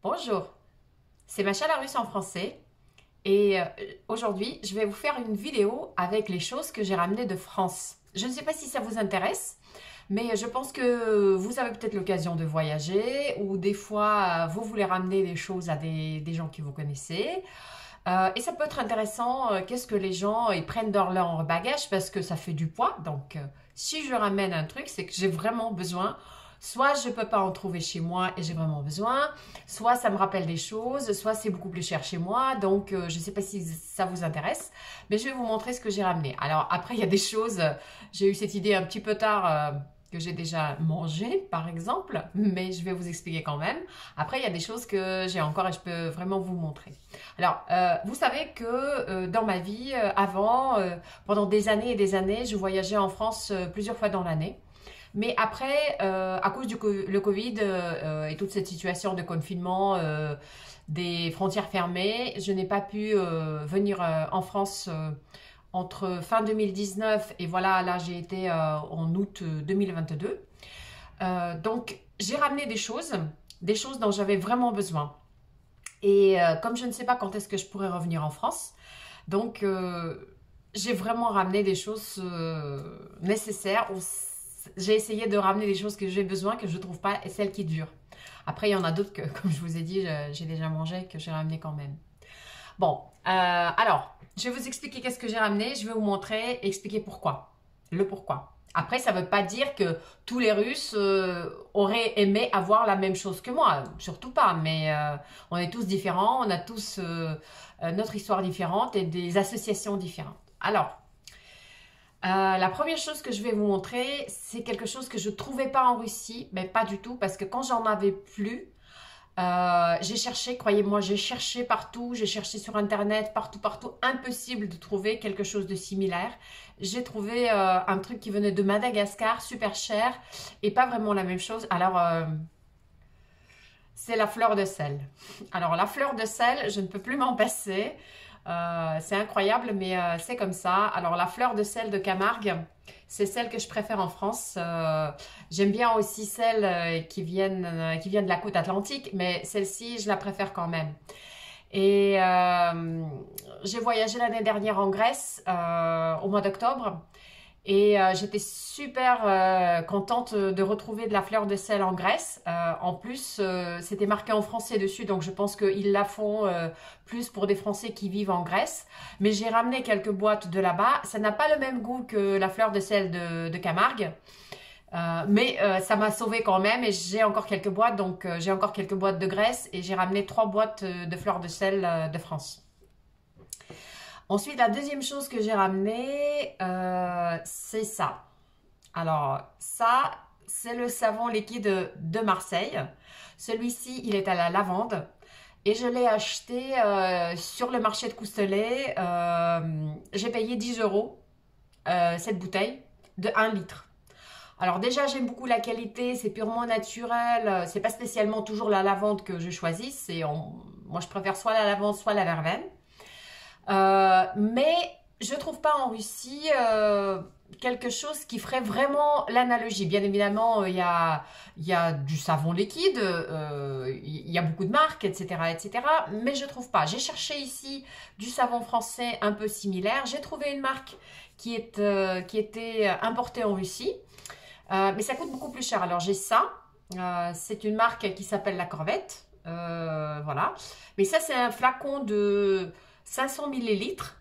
Bonjour, c'est Macha la Russe en français et aujourd'hui je vais vous faire une vidéo avec les choses que j'ai ramenées de France. Je ne sais pas si ça vous intéresse, mais je pense que vous avez peut-être l'occasion de voyager ou des fois vous voulez ramener des choses à des gens que vous connaissez. Et ça peut être intéressant, qu'est-ce que les gens ils prennent dans leur bagage parce que ça fait du poids. Donc, si je ramène un truc, c'est que j'ai vraiment besoin. Soit je ne peux pas en trouver chez moi et j'ai vraiment besoin, soit ça me rappelle des choses, soit c'est beaucoup plus cher chez moi. Donc, je ne sais pas si ça vous intéresse, mais je vais vous montrer ce que j'ai ramené. Alors, après, il y a des choses, j'ai eu cette idée un petit peu tard. Que j'ai déjà mangé, par exemple, mais je vais vous expliquer quand même. Après, il y a des choses que j'ai encore et je peux vraiment vous montrer. Alors, vous savez que dans ma vie, avant, pendant des années et des années, je voyageais en France plusieurs fois dans l'année. Mais après, à cause du le Covid et toute cette situation de confinement, des frontières fermées, je n'ai pas pu venir en France entre fin 2019 et voilà, là j'ai été en août 2022. Donc, j'ai ramené des choses dont j'avais vraiment besoin. Et comme je ne sais pas quand est-ce que je pourrais revenir en France, donc j'ai vraiment ramené des choses nécessaires. J'ai essayé de ramener des choses que j'ai besoin, que je ne trouve pas, et celles qui durent. Après, il y en a d'autres que, comme je vous ai dit, j'ai déjà mangé, que j'ai ramené quand même. Bon, alors, je vais vous expliquer qu'est-ce que j'ai ramené. Je vais vous montrer et expliquer pourquoi. Le pourquoi. Après, ça ne veut pas dire que tous les Russes auraient aimé avoir la même chose que moi. Surtout pas. Mais on est tous différents. On a tous notre histoire différente et des associations différentes. Alors, la première chose que je vais vous montrer, c'est quelque chose que je ne trouvais pas en Russie. Mais pas du tout. Parce que quand j'en avais plus, j'ai cherché, croyez-moi, j'ai cherché partout, j'ai cherché sur internet, partout, impossible de trouver quelque chose de similaire. J'ai trouvé un truc qui venait de Madagascar, super cher, et pas vraiment la même chose. Alors, c'est la fleur de sel. Alors, la fleur de sel, je ne peux plus m'en passer. C'est incroyable, mais c'est comme ça. Alors, la fleur de sel de Camargue, c'est celle que je préfère en France. J'aime bien aussi celles qui viennent de la côte atlantique, mais celle-ci, je la préfère quand même. Et j'ai voyagé l'année dernière en Grèce au mois d'octobre. Et j'étais super contente de retrouver de la fleur de sel en Grèce. En plus, c'était marqué en français dessus, donc je pense qu'ils la font plus pour des Français qui vivent en Grèce. Mais j'ai ramené quelques boîtes de là-bas. Ça n'a pas le même goût que la fleur de sel de Camargue. Mais ça m'a sauvé quand même et j'ai encore quelques boîtes. Donc j'ai encore quelques boîtes de Grèce et j'ai ramené 3 boîtes de fleurs de sel de France. Ensuite, la deuxième chose que j'ai ramenée, c'est ça. Alors, ça, c'est le savon liquide de Marseille. Celui-ci, il est à la lavande. Et je l'ai acheté sur le marché de Coustelet. J'ai payé 10 euros cette bouteille de 1 litre. Alors déjà, j'aime beaucoup la qualité, c'est purement naturel. C'est pas spécialement toujours la lavande que je choisis. Moi, je préfère soit la lavande, soit la verveine. Mais je trouve pas en Russie quelque chose qui ferait vraiment l'analogie. Bien évidemment, il y a du savon liquide, il y a beaucoup de marques, etc., etc. Mais je trouve pas. J'ai cherché ici du savon français un peu similaire. J'ai trouvé une marque qui était importée en Russie, mais ça coûte beaucoup plus cher. Alors j'ai ça. C'est une marque qui s'appelle La Corvette. Voilà. Mais ça, c'est un flacon de 500 millilitres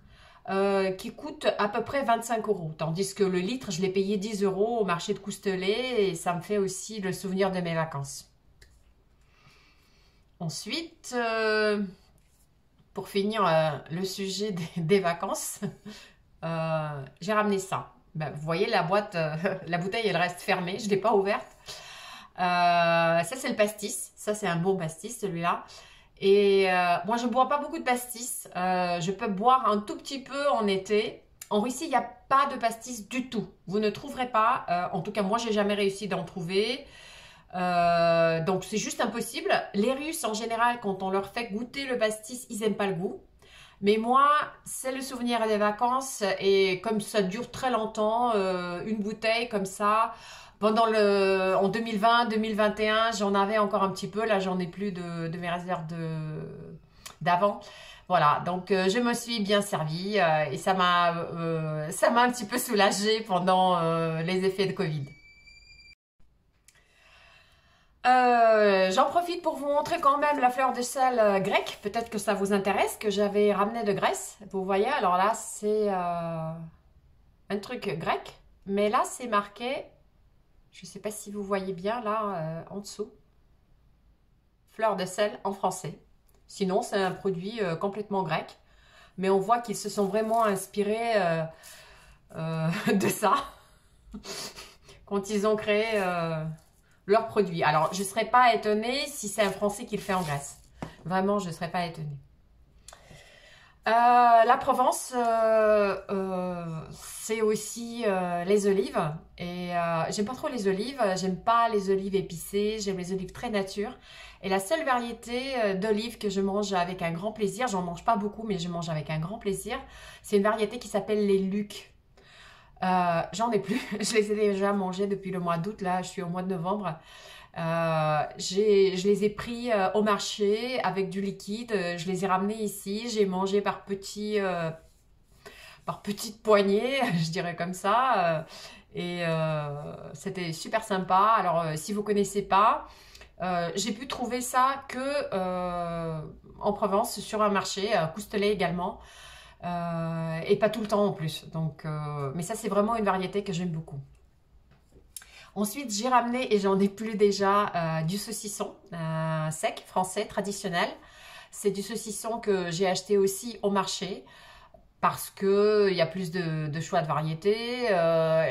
qui coûte à peu près 25 euros. Tandis que le litre, je l'ai payé 10 euros au marché de Coustelet et ça me fait aussi le souvenir de mes vacances. Ensuite, pour finir le sujet des vacances, j'ai ramené ça. Ben, vous voyez, la boîte, la bouteille, elle reste fermée. Je ne l'ai pas ouverte. Ça, c'est le pastis. Ça, c'est un bon pastis, celui-là. Et moi, je ne bois pas beaucoup de pastis. Je peux boire un tout petit peu en été. En Russie, il n'y a pas de pastis du tout. Vous ne trouverez pas. En tout cas, moi, j'ai jamais réussi d'en trouver. Donc, c'est juste impossible. Les Russes, en général, quand on leur fait goûter le pastis, ils n'aiment pas le goût. Mais moi, c'est le souvenir des vacances. Et comme ça dure très longtemps, une bouteille comme ça, En 2020, 2021, j'en avais encore un petit peu. Là, j'en ai plus de mes réserves d'avant. Voilà, donc je me suis bien servie et ça m'a un petit peu soulagée pendant les effets de Covid. J'en profite pour vous montrer quand même la fleur de sel grecque. Peut-être que ça vous intéresse, que j'avais ramené de Grèce. Vous voyez, alors là, c'est un truc grec. Mais là, c'est marqué, je ne sais pas si vous voyez bien là en dessous, fleur de sel en français. Sinon, c'est un produit complètement grec. Mais on voit qu'ils se sont vraiment inspirés de ça quand ils ont créé leur produit. Alors, je ne serais pas étonnée si c'est un Français qui le fait en Grèce. Vraiment, je ne serais pas étonnée. La Provence, c'est aussi les olives. Et j'aime pas trop les olives. J'aime pas les olives épicées. J'aime les olives très nature. Et la seule variété d'olives que je mange avec un grand plaisir, j'en mange pas beaucoup, mais je mange avec un grand plaisir, c'est une variété qui s'appelle les Luc. J'en ai plus. Je les ai déjà mangées depuis le mois d'août. Là, je suis au mois de novembre. Je les ai pris au marché avec du liquide, je les ai ramenés ici, j'ai mangé par petites poignées, je dirais comme ça, et c'était super sympa. Alors si vous connaissez pas, j'ai pu trouver ça que en Provence sur un marché, à Coustelet également, et pas tout le temps en plus. Donc, mais ça c'est vraiment une variété que j'aime beaucoup. Ensuite, j'ai ramené, et j'en ai plus déjà, du saucisson sec, français, traditionnel. C'est du saucisson que j'ai acheté aussi au marché parce qu'il y a plus de choix de variétés.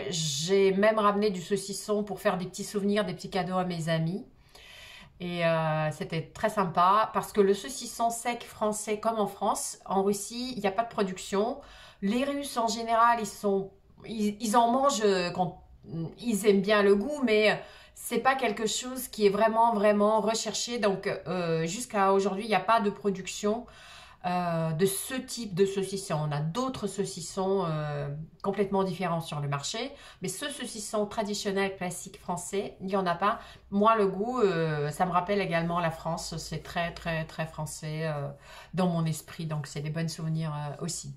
J'ai même ramené du saucisson pour faire des petits souvenirs, des petits cadeaux à mes amis. Et c'était très sympa parce que le saucisson sec français, comme en France, en Russie, il n'y a pas de production. Les Russes, en général, ils en mangent quand ils aiment bien le goût, mais c'est pas quelque chose qui est vraiment, vraiment recherché. Donc, jusqu'à aujourd'hui, il n'y a pas de production de ce type de saucisson. On a d'autres saucissons complètement différents sur le marché, mais ce saucisson traditionnel, classique français, il n'y en a pas. Moi, le goût, ça me rappelle également la France. C'est très, très, très français dans mon esprit. Donc, c'est des bons souvenirs aussi.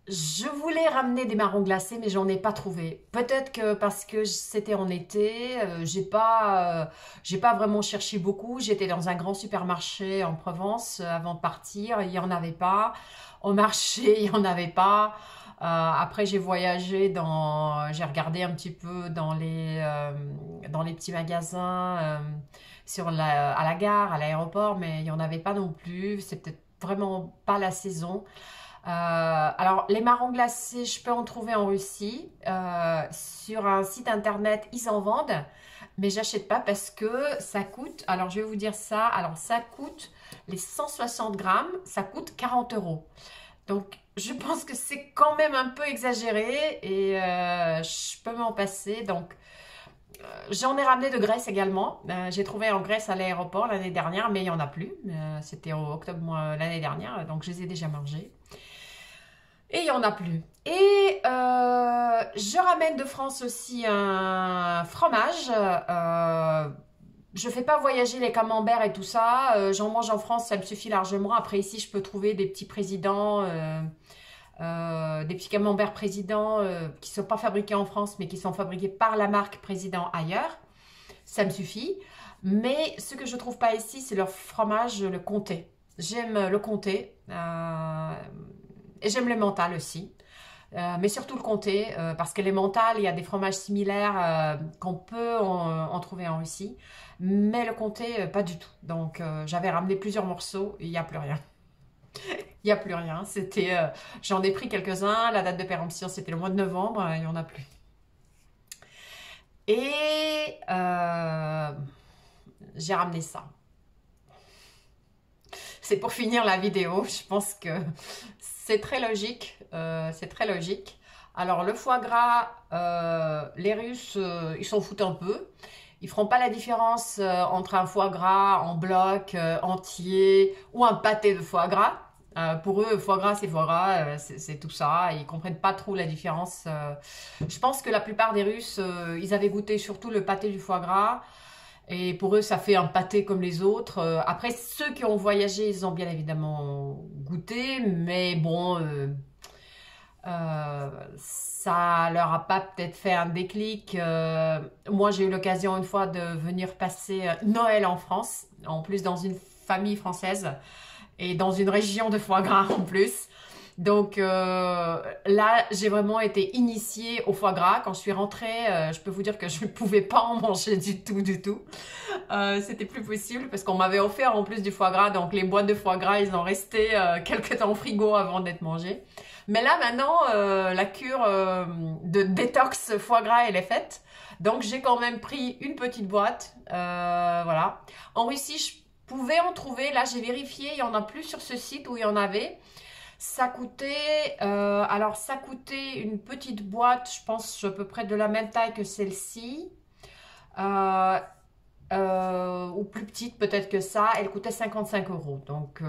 Je voulais ramener des marrons glacés, mais j'en ai pas trouvé. Peut-être que parce que c'était en été, j'ai pas vraiment cherché beaucoup. J'étais dans un grand supermarché en Provence avant de partir, il y en avait pas. Au marché, il y en avait pas. Après, j'ai voyagé j'ai regardé un petit peu dans les petits magasins à la gare, à l'aéroport, mais il y en avait pas non plus. C'est peut-être vraiment pas la saison. Alors, les marrons glacés, je peux en trouver en Russie. Sur un site internet, ils en vendent. Mais j'achète pas parce que ça coûte, alors je vais vous dire ça, alors ça coûte, les 160 grammes, ça coûte 40 €. Donc, je pense que c'est quand même un peu exagéré et je peux m'en passer. Donc, j'en ai ramené de Grèce également. J'ai trouvé en Grèce à l'aéroport l'année dernière, mais il n'y en a plus. C'était en octobre l'année dernière, donc je les ai déjà mangés. Et il n'y en a plus. Et je ramène de France aussi un fromage. Je ne fais pas voyager les camemberts et tout ça. J'en mange en France, ça me suffit largement. Après, ici, je peux trouver des petits présidents, des petits camemberts présidents qui ne sont pas fabriqués en France, mais qui sont fabriqués par la marque Président ailleurs. Ça me suffit. Mais ce que je ne trouve pas ici, c'est leur fromage, le comté. J'aime le comté. Et j'aime les mentales aussi, mais surtout le comté, parce que les mentales, il y a des fromages similaires qu'on peut en trouver en Russie, mais le comté, pas du tout. Donc, j'avais ramené plusieurs morceaux, et il n'y a plus rien. Il n'y a plus rien. J'en ai pris quelques-uns, la date de péremption, c'était le mois de novembre, il n'y en a plus. Et j'ai ramené ça. C'est pour finir la vidéo, je pense que c'est très logique. Alors le foie gras, les Russes, ils s'en foutent un peu. Ils feront pas la différence entre un foie gras en bloc, entier, ou un pâté de foie gras. Pour eux, foie gras, c'est foie gras, c'est tout ça. Ils comprennent pas trop la différence. Je pense que la plupart des Russes, ils avaient goûté surtout le pâté du foie gras. Et pour eux, ça fait un pâté comme les autres. Après, ceux qui ont voyagé, ils ont bien évidemment goûté. Mais bon, ça leur a pas peut-être fait un déclic. Moi, j'ai eu l'occasion une fois de venir passer Noël en France. En plus, dans une famille française. Et dans une région de foie gras en plus. Donc là, j'ai vraiment été initiée au foie gras. Quand je suis rentrée, je peux vous dire que je ne pouvais pas en manger du tout, du tout. C'était plus possible parce qu'on m'avait offert en plus du foie gras. Donc les boîtes de foie gras, ils ont resté quelques temps au frigo avant d'être mangés. Mais là, maintenant, la cure de détox foie gras, elle est faite. Donc j'ai quand même pris une petite boîte. Voilà. En Russie, je pouvais en trouver. Là, j'ai vérifié, il n'y en a plus sur ce site où il y en avait. Ça coûtait, alors ça coûtait une petite boîte, je pense à peu près de la même taille que celle-ci, euh, ou plus petite peut-être que ça. Elle coûtait 55 euros. Donc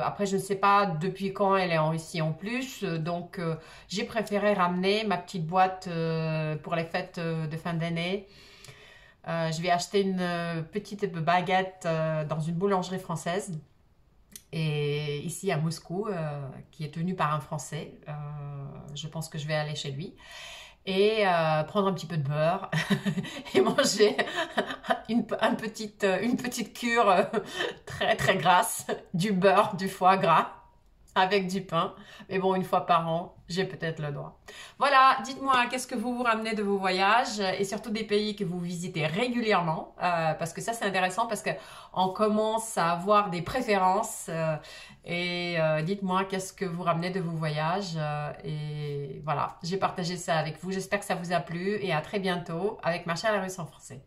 après, je ne sais pas depuis quand elle est en Russie en plus. Donc j'ai préféré ramener ma petite boîte pour les fêtes de fin d'année. Je vais acheter une petite baguette dans une boulangerie française. Et ici à Moscou, qui est tenu par un Français, je pense que je vais aller chez lui. Et prendre un petit peu de beurre et manger une petite cure très très grasse, du beurre, du foie gras avec du pain. Mais bon, une fois par an, j'ai peut-être le droit. Voilà, dites-moi, qu'est-ce que vous vous ramenez de vos voyages et surtout des pays que vous visitez régulièrement, parce que ça c'est intéressant parce qu'on commence à avoir des préférences et dites-moi qu'est-ce que vous ramenez de vos voyages et voilà, j'ai partagé ça avec vous. J'espère que ça vous a plu et à très bientôt avec Marcha la Russe en français.